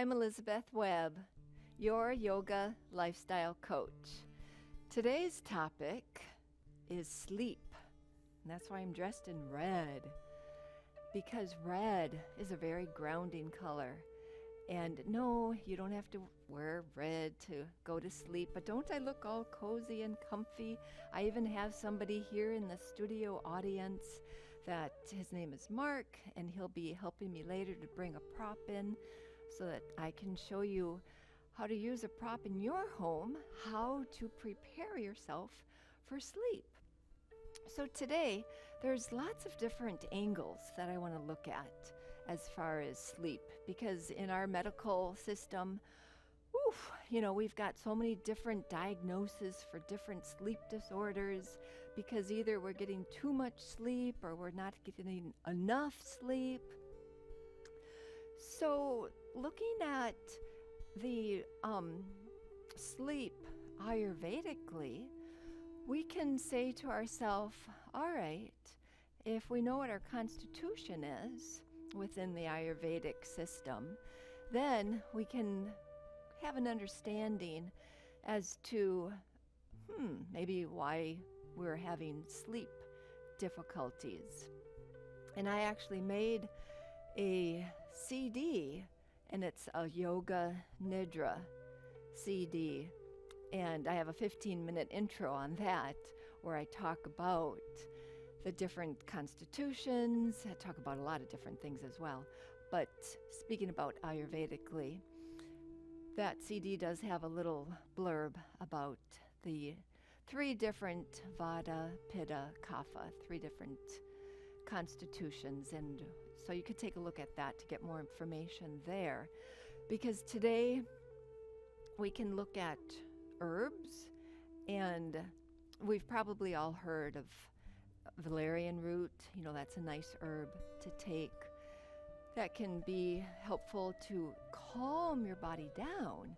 I'm Elizabeth Webb, your yoga lifestyle coach. Today's topic is sleep, and that's why I'm dressed in red, because red is a very grounding color. And no, you don't have to wear red to go to sleep, but don't I look all cozy and comfy? I even have somebody here in the studio audience that his name is Mark, and he'll be helping me later to bring a prop in so that I can show you how to use a prop in your home, how to prepare yourself for sleep. So today, there's lots of different angles that I want to look at as far as sleep, because in our medical system, we've got so many different diagnoses for different sleep disorders, because either we're getting too much sleep or we're not getting enough sleep. So looking at the sleep Ayurvedically, we can say to ourselves, all right, if we know what our constitution is within the Ayurvedic system, then we can have an understanding as to maybe why we're having sleep difficulties. And I actually made a CD, and it's a Yoga Nidra CD. And I have a 15-minute intro on that where I talk about the different constitutions. I talk about a lot of different things as well. But speaking about Ayurvedically, that CD does have a little blurb about the three different Vata, Pitta, Kapha, three different constitutions. And so you could take a look at that to get more information there. Because today we can look at herbs, and we've probably all heard of valerian root. That's a nice herb to take that can be helpful to calm your body down.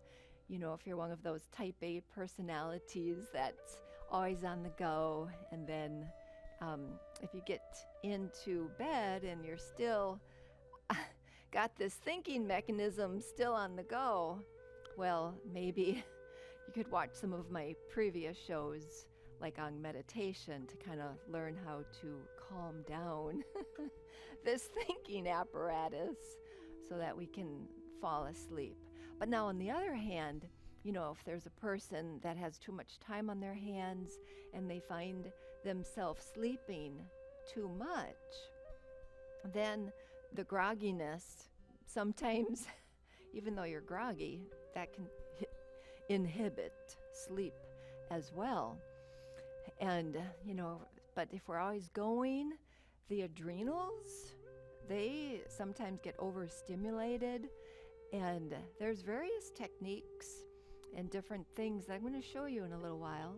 If you're one of those type A personalities that's always on the go, and then if you get into bed and you're still got this thinking mechanism still on the go, well, maybe you could watch some of my previous shows, like on meditation, to kind of learn how to calm down this thinking apparatus so that we can fall asleep. But now, on the other hand, if there's a person that has too much time on their hands and they find themselves sleeping too much, then the grogginess, sometimes, even though you're groggy, that can inhibit sleep as well. And, but if we're always going, the adrenals, they sometimes get overstimulated. And there's various techniques and different things that I'm going to show you in a little while,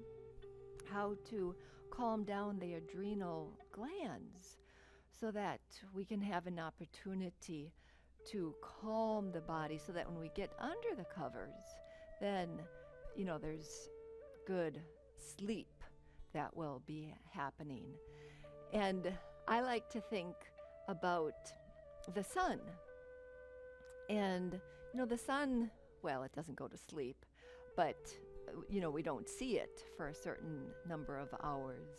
how to calm down the adrenal glands so that we can have an opportunity to calm the body, so that when we get under the covers, then, there's good sleep that will be happening. And I like to think about the sun. And, the sun, well, it doesn't go to sleep, but, we don't see it for a certain number of hours.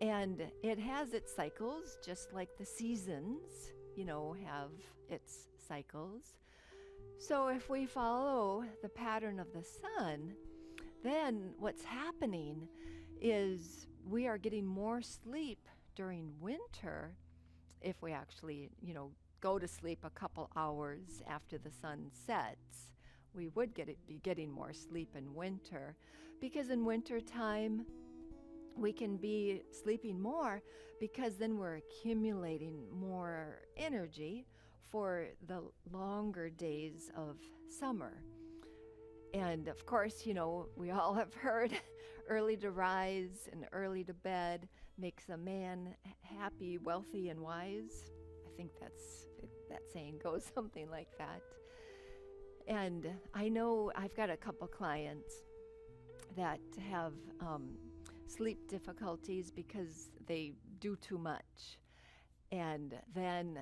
And it has its cycles, just like the seasons, have its cycles. So if we follow the pattern of the sun, then what's happening is we are getting more sleep during winter if we actually, go to sleep a couple hours after the sun sets. We would be getting more sleep in winter, because in winter time we can be sleeping more, because then we're accumulating more energy for the longer days of summer. And of course, we all have heard early to rise and early to bed makes a man happy, wealthy, and wise. I think that saying goes something like that. And I know I've got a couple clients that have sleep difficulties because they do too much. And then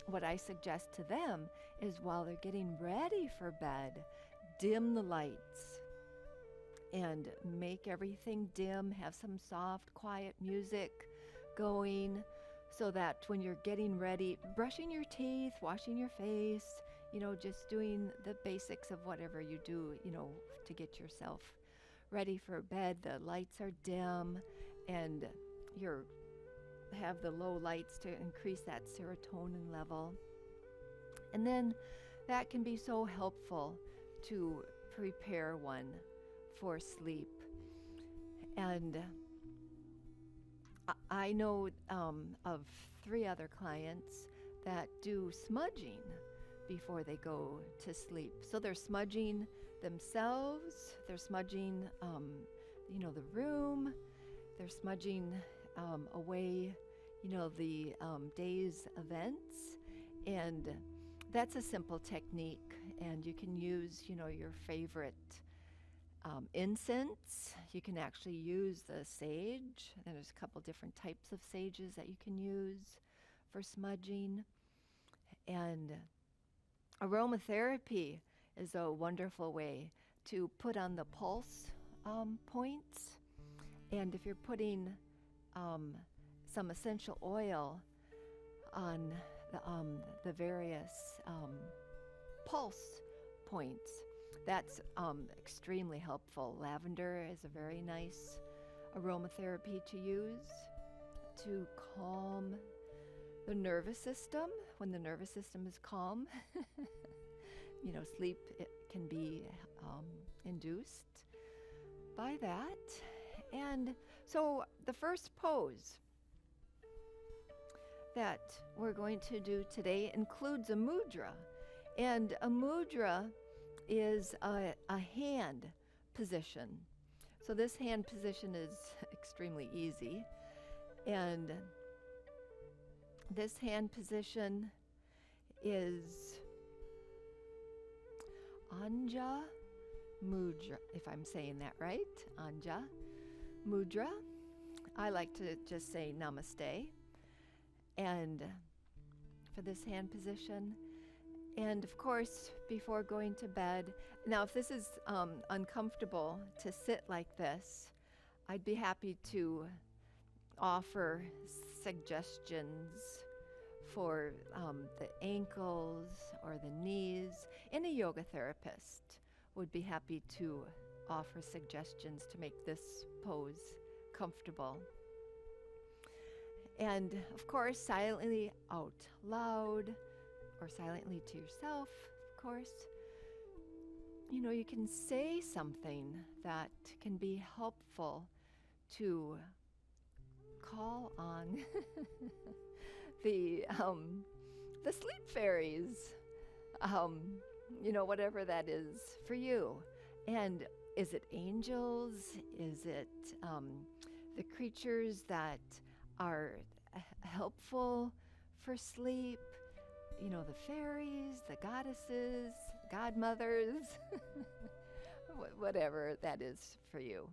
what I suggest to them is while they're getting ready for bed, dim the lights and make everything dim, have some soft, quiet music going so that when you're getting ready, brushing your teeth, washing your face, just doing the basics of whatever you do, to get yourself ready for bed, the lights are dim and you have the low lights to increase that serotonin level. And then that can be so helpful to prepare one for sleep. And I know of 3 other clients that do smudging before they go to sleep. So they're smudging themselves, they're smudging, the room, they're smudging away, the day's events. And that's a simple technique, and you can use, your favorite incense. You can actually use the sage. And there's a couple different types of sages that you can use for smudging. And aromatherapy is a wonderful way to put on the pulse points. And if you're putting some essential oil on the various pulse points, that's extremely helpful. Lavender is a very nice aromatherapy to use to calm the nervous system. When the nervous system is calm, sleep can be induced by that. And so the first pose that we're going to do today includes a mudra. And a mudra is a hand position. So this hand position is extremely easy. And this hand position is Anja Mudra, if I'm saying that right. Anja Mudra. I like to just say namaste. And for this hand position. And of course, before going to bed, now if this is uncomfortable to sit like this, I'd be happy to offer suggestions for the ankles or the knees. Any yoga therapist would be happy to offer suggestions to make this pose comfortable. And of course, silently out loud, or silently to yourself, of course, you can say something that can be helpful to call on the sleep fairies, whatever that is for you. And is it angels? Is it the creatures that are helpful for sleep? The fairies, the goddesses, godmothers, whatever that is for you.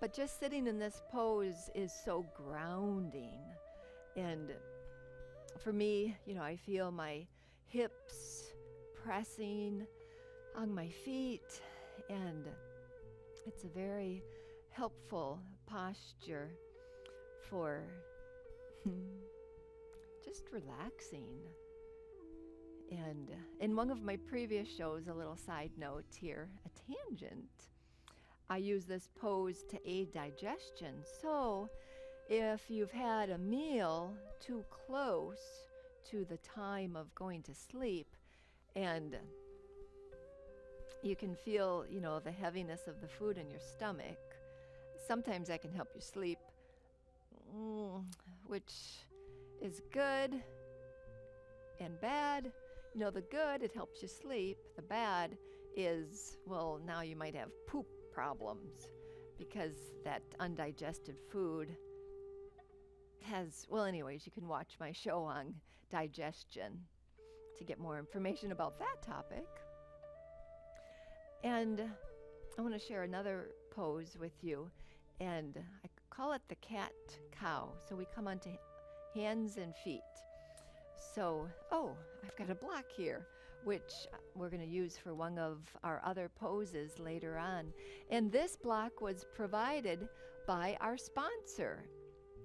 But just sitting in this pose is so grounding. And for me, I feel my hips pressing on my feet, and it's a very helpful posture for just relaxing. And in one of my previous shows, a little side note here, a tangent, I use this pose to aid digestion. So if you've had a meal too close to the time of going to sleep, and you can feel, the heaviness of the food in your stomach, sometimes that can help you sleep, which is good and bad. The good, it helps you sleep. The bad is, well, now you might have poop problems because that undigested food has, well, anyways, you can watch my show on digestion to get more information about that topic. And I want to share another pose with you, and I call it the CatCow. So we come onto hands and feet. So, oh, I've got a block here, which we're going to use for one of our other poses later on. And this block was provided by our sponsor,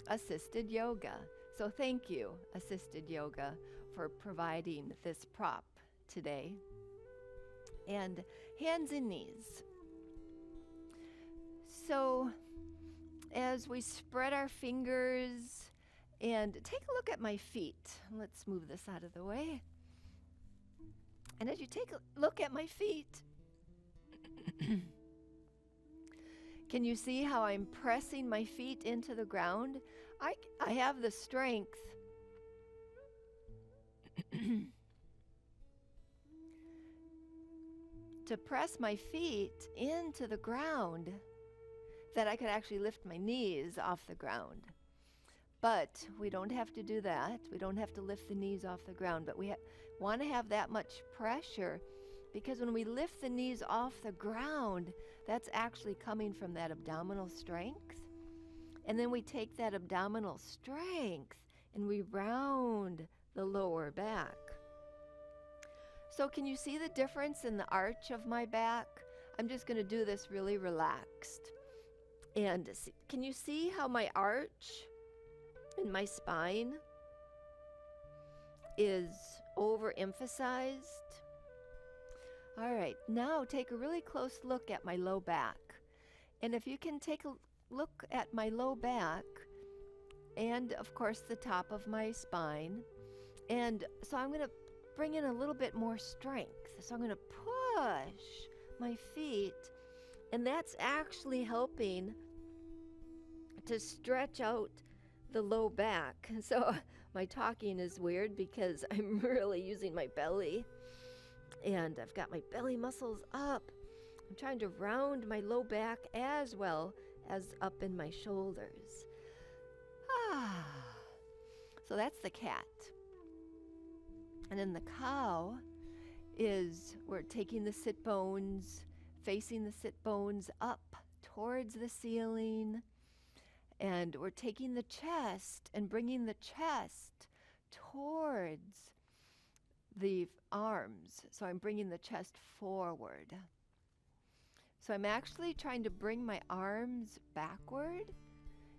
Assisted Yoga. So thank you, Assisted Yoga, for providing this prop today. And hands and knees. So as we spread our fingers and take a look at my feet. Let's move this out of the way. And as you take a look at my feet, can you see how I'm pressing my feet into the ground? I have the strength to press my feet into the ground that I could actually lift my knees off the ground. But we don't have to do that. We don't have to lift the knees off the ground, but we want to have that much pressure, because when we lift the knees off the ground, that's actually coming from that abdominal strength. And then we take that abdominal strength and we round the lower back. So can you see the difference in the arch of my back? I'm just going to do this really relaxed. And can you see how my arch in my spine is overemphasized? All right, now take a really close look at my low back. And if you can take a look at my low back and, of course, the top of my spine. And so I'm going to bring in a little bit more strength. So I'm going to push my feet, and that's actually helping to stretch out the low back. So my talking is weird because I'm really using my belly, and I've got my belly muscles up. I'm trying to round my low back as well as up in my shoulders. So that's the cat. And then the cow is we're taking the sit bones, facing the sit bones up towards the ceiling. And we're taking the chest and bringing the chest towards the arms. So I'm bringing the chest forward. So I'm actually trying to bring my arms backward.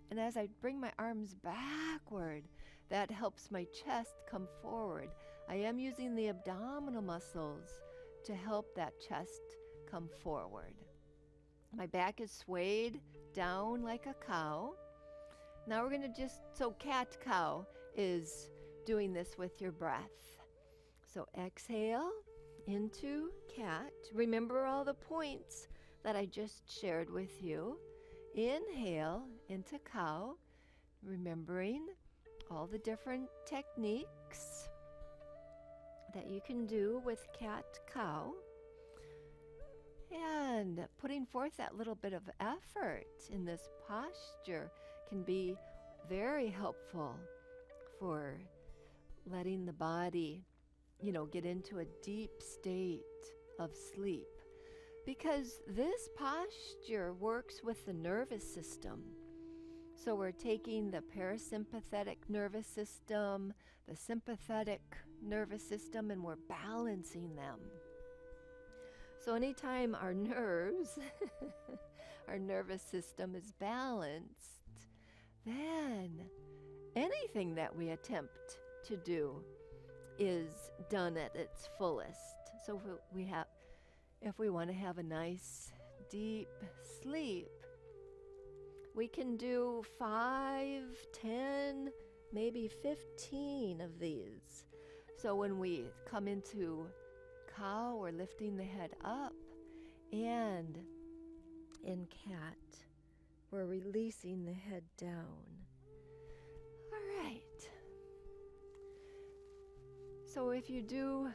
And as I bring my arms backward, that helps my chest come forward. I am using the abdominal muscles to help that chest come forward. My back is swayed down like a cow. Now we're going to so CatCow is doing this with your breath. So exhale into cat. Remember all the points that I just shared with you. Inhale into cow, remembering all the different techniques that you can do with CatCow. And putting forth that little bit of effort in this posture can be very helpful for letting the body, get into a deep state of sleep. Because this posture works with the nervous system. So we're taking the parasympathetic nervous system, the sympathetic nervous system, and we're balancing them. So anytime our nerves, our nervous system is balanced, then anything that we attempt to do is done at its fullest. So if we want to have a nice deep sleep, we can do 5, 10, maybe 15 of these. So when we come into cow, we're lifting the head up, and in cat, we're releasing the head down. All right. So if you do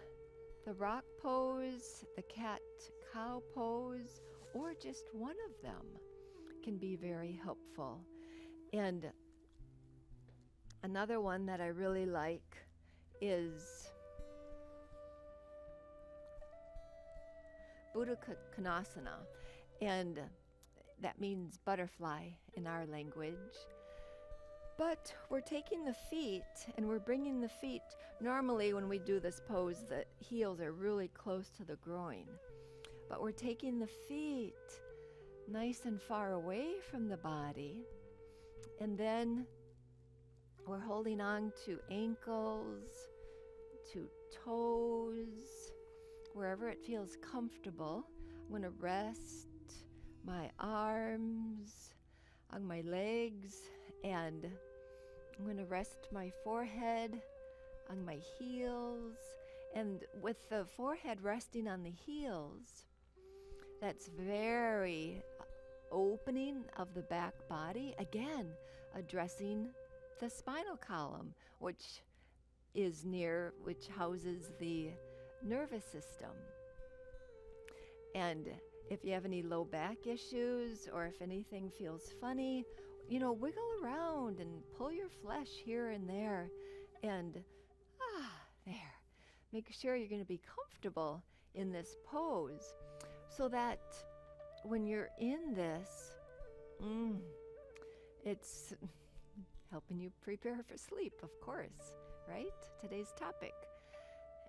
the rock pose, the cat-cow pose, or just one of them can be very helpful. And another one that I really like is Buddha Konasana, and that means butterfly in our language. But we're taking the feet and we're bringing the feet. Normally, when we do this pose, the heels are really close to the groin. But we're taking the feet nice and far away from the body. And then we're holding on to ankles, to toes, wherever it feels comfortable. I'm going to rest my arms on my legs, and I'm going to rest my forehead on my heels. And with the forehead resting on the heels, that's very opening of the back body. Again, addressing the spinal column, which houses the nervous system. And if you have any low back issues, or if anything feels funny, wiggle around and pull your flesh here and there. And there. Make sure you're going to be comfortable in this pose, so that when you're in this, it's helping you prepare for sleep, of course, right? Today's topic.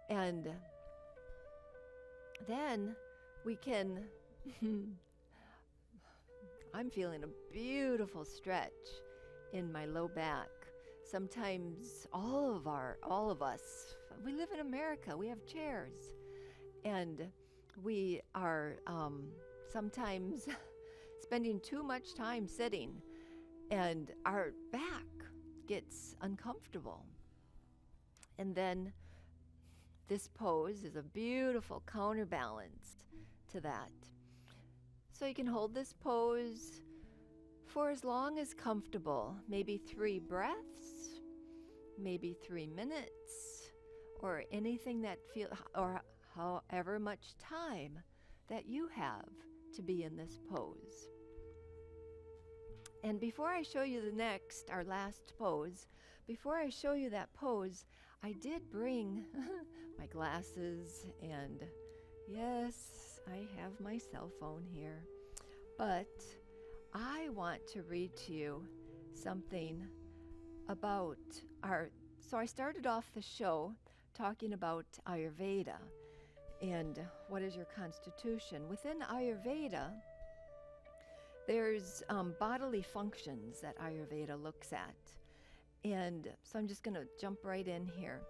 And then we can, I'm feeling a beautiful stretch in my low back. Sometimes all of us, we live in America, we have chairs, and we are sometimes spending too much time sitting, and our back gets uncomfortable. And then this pose is a beautiful counterbalance to that. So you can hold this pose for as long as comfortable, maybe 3 breaths, maybe 3 minutes, or anything that or however much time that you have to be in this pose. And before I show you our last pose, before I show you that pose, I did bring my glasses, and yes, I have my cell phone here. But I want to read to you something about so I started off the show talking about Ayurveda and what is your constitution. Within Ayurveda, there's bodily functions that Ayurveda looks at. And so I'm just going to jump right in here.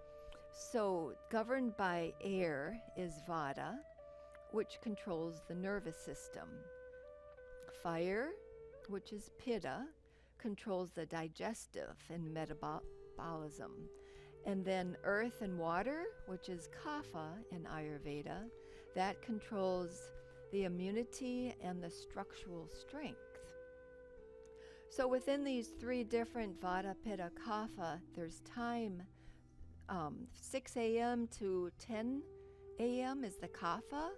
So governed by air is Vata, which controls the nervous system. Fire, which is Pitta, controls the digestive and metabolism. And then earth and water, which is Kapha in Ayurveda, that controls the immunity and the structural strength. So within these 3 different Vata, Pitta, Kapha, there's time, 6 a.m. to 10 a.m. is the Kapha,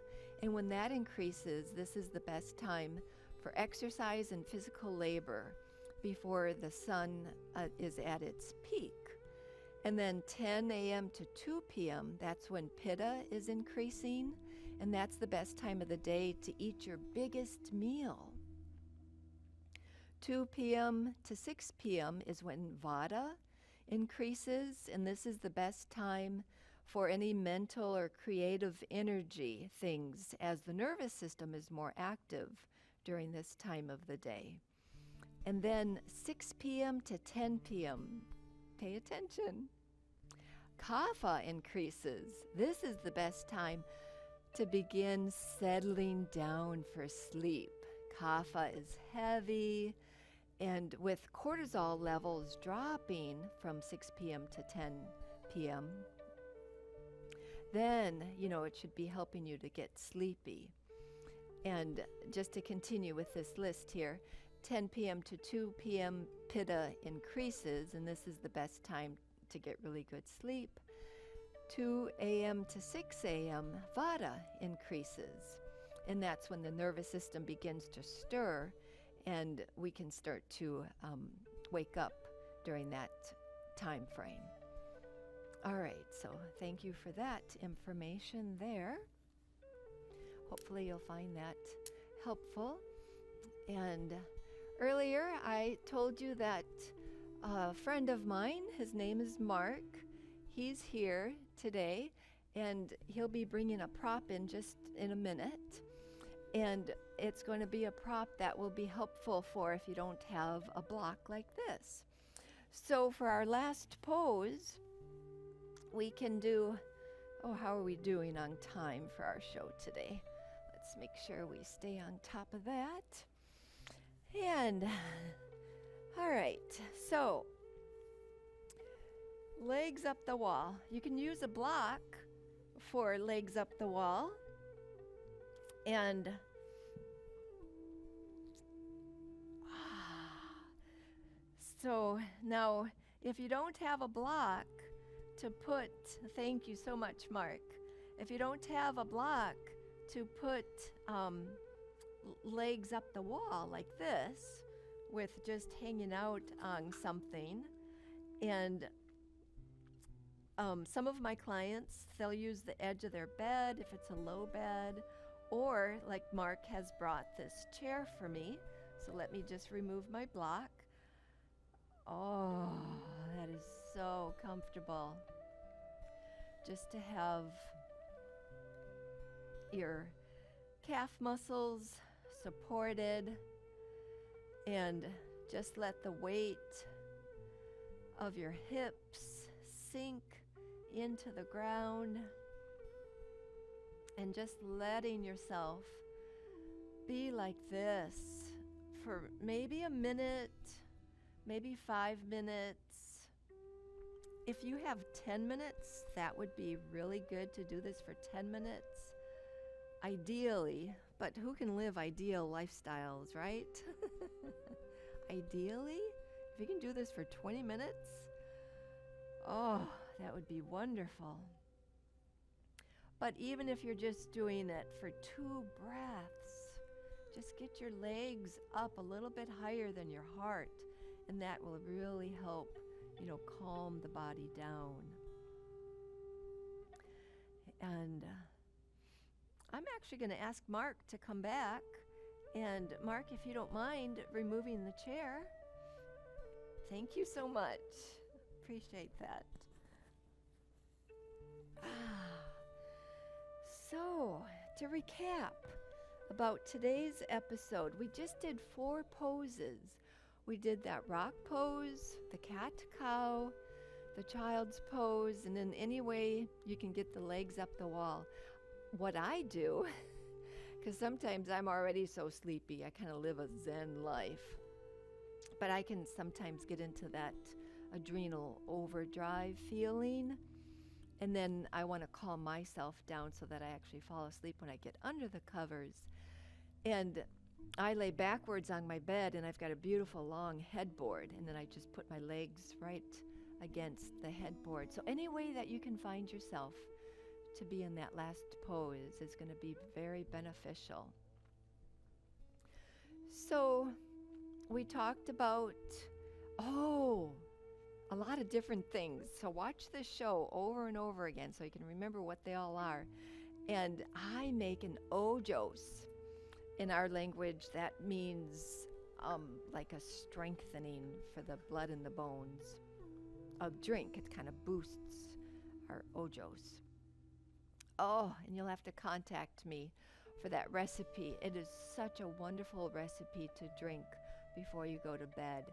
and when that increases, this is the best time for exercise and physical labor before the sun is at its peak. And then 10 a.m. to 2 p.m., that's when Pitta is increasing, and that's the best time of the day to eat your biggest meal. 2 p.m. to 6 p.m. is when Vata increases, and this is the best time for any mental or creative energy things, as the nervous system is more active during this time of the day. And then 6 p.m. to 10 p.m., pay attention, Kapha increases. This is the best time to begin settling down for sleep. Kapha is heavy, and with cortisol levels dropping from 6 p.m. to 10 p.m., then, it should be helping you to get sleepy. And just to continue with this list here, 10 p.m. to 2 p.m. Pitta increases, and this is the best time to get really good sleep. 2 a.m. to 6 a.m. Vata increases, and that's when the nervous system begins to stir, and we can start to wake up during that time frame. All right, so thank you for that information there. Hopefully you'll find that helpful. And earlier I told you that a friend of mine. His name is Mark. He's here today, and he'll be bringing a prop in just in a minute. And it's going to be a prop that will be helpful for if you don't have a block like this. So for our last pose, we can do, how are we doing on time for our show today? Let's make sure we stay on top of that. And, all right, so legs up the wall. You can use a block for legs up the wall. And so now, if you don't have a block to put, thank you so much, Mark. If you don't have a block to put legs up the wall like this, with just hanging out on something, and some of my clients, they'll use the edge of their bed if it's a low bed, or like Mark has brought this chair for me. So let me just remove my block. Oh, that is so comfortable. Just to have your calf muscles supported, and just let the weight of your hips sink into the ground, and just letting yourself be like this for maybe a minute, maybe 5 minutes. If you have 10 minutes, that would be really good to do this for 10 minutes, ideally. But who can live ideal lifestyles, right? Ideally, if you can do this for 20 minutes, oh, that would be wonderful. But even if you're just doing it for 2 breaths, just get your legs up a little bit higher than your heart, and that will really help, calm the body down. And I'm actually going to ask Mark to come back. And Mark, if you don't mind removing the chair. Thank you so much. Appreciate that. So, to recap about today's episode, we just did 4 poses. We did that rock pose, the cat-cow, the child's pose, and in any way you can get the legs up the wall. What I do, because sometimes I'm already so sleepy, I kind of live a Zen life, but I can sometimes get into that adrenal overdrive feeling, and then I want to calm myself down so that I actually fall asleep when I get under the covers. And I lay backwards on my bed, and I've got a beautiful long headboard, and then I just put my legs right against the headboard. So any way that you can find yourself to be in that last pose is going to be very beneficial. So we talked about, a lot of different things. So watch this show over and over again so you can remember what they all are. And I make an ojos. In our language, that means like a strengthening for the blood in the bones. A drink, it kind of boosts our ojos. Oh, and you'll have to contact me for that recipe. It is such a wonderful recipe to drink before you go to bed.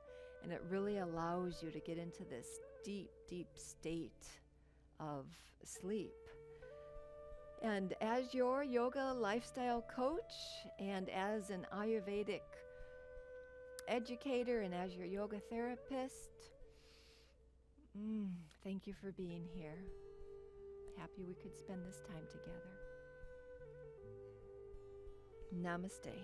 And it really allows you to get into this deep, deep state of sleep. And as your yoga lifestyle coach, and as an Ayurvedic educator, and as your yoga therapist, thank you for being here. Happy we could spend this time together. Namaste.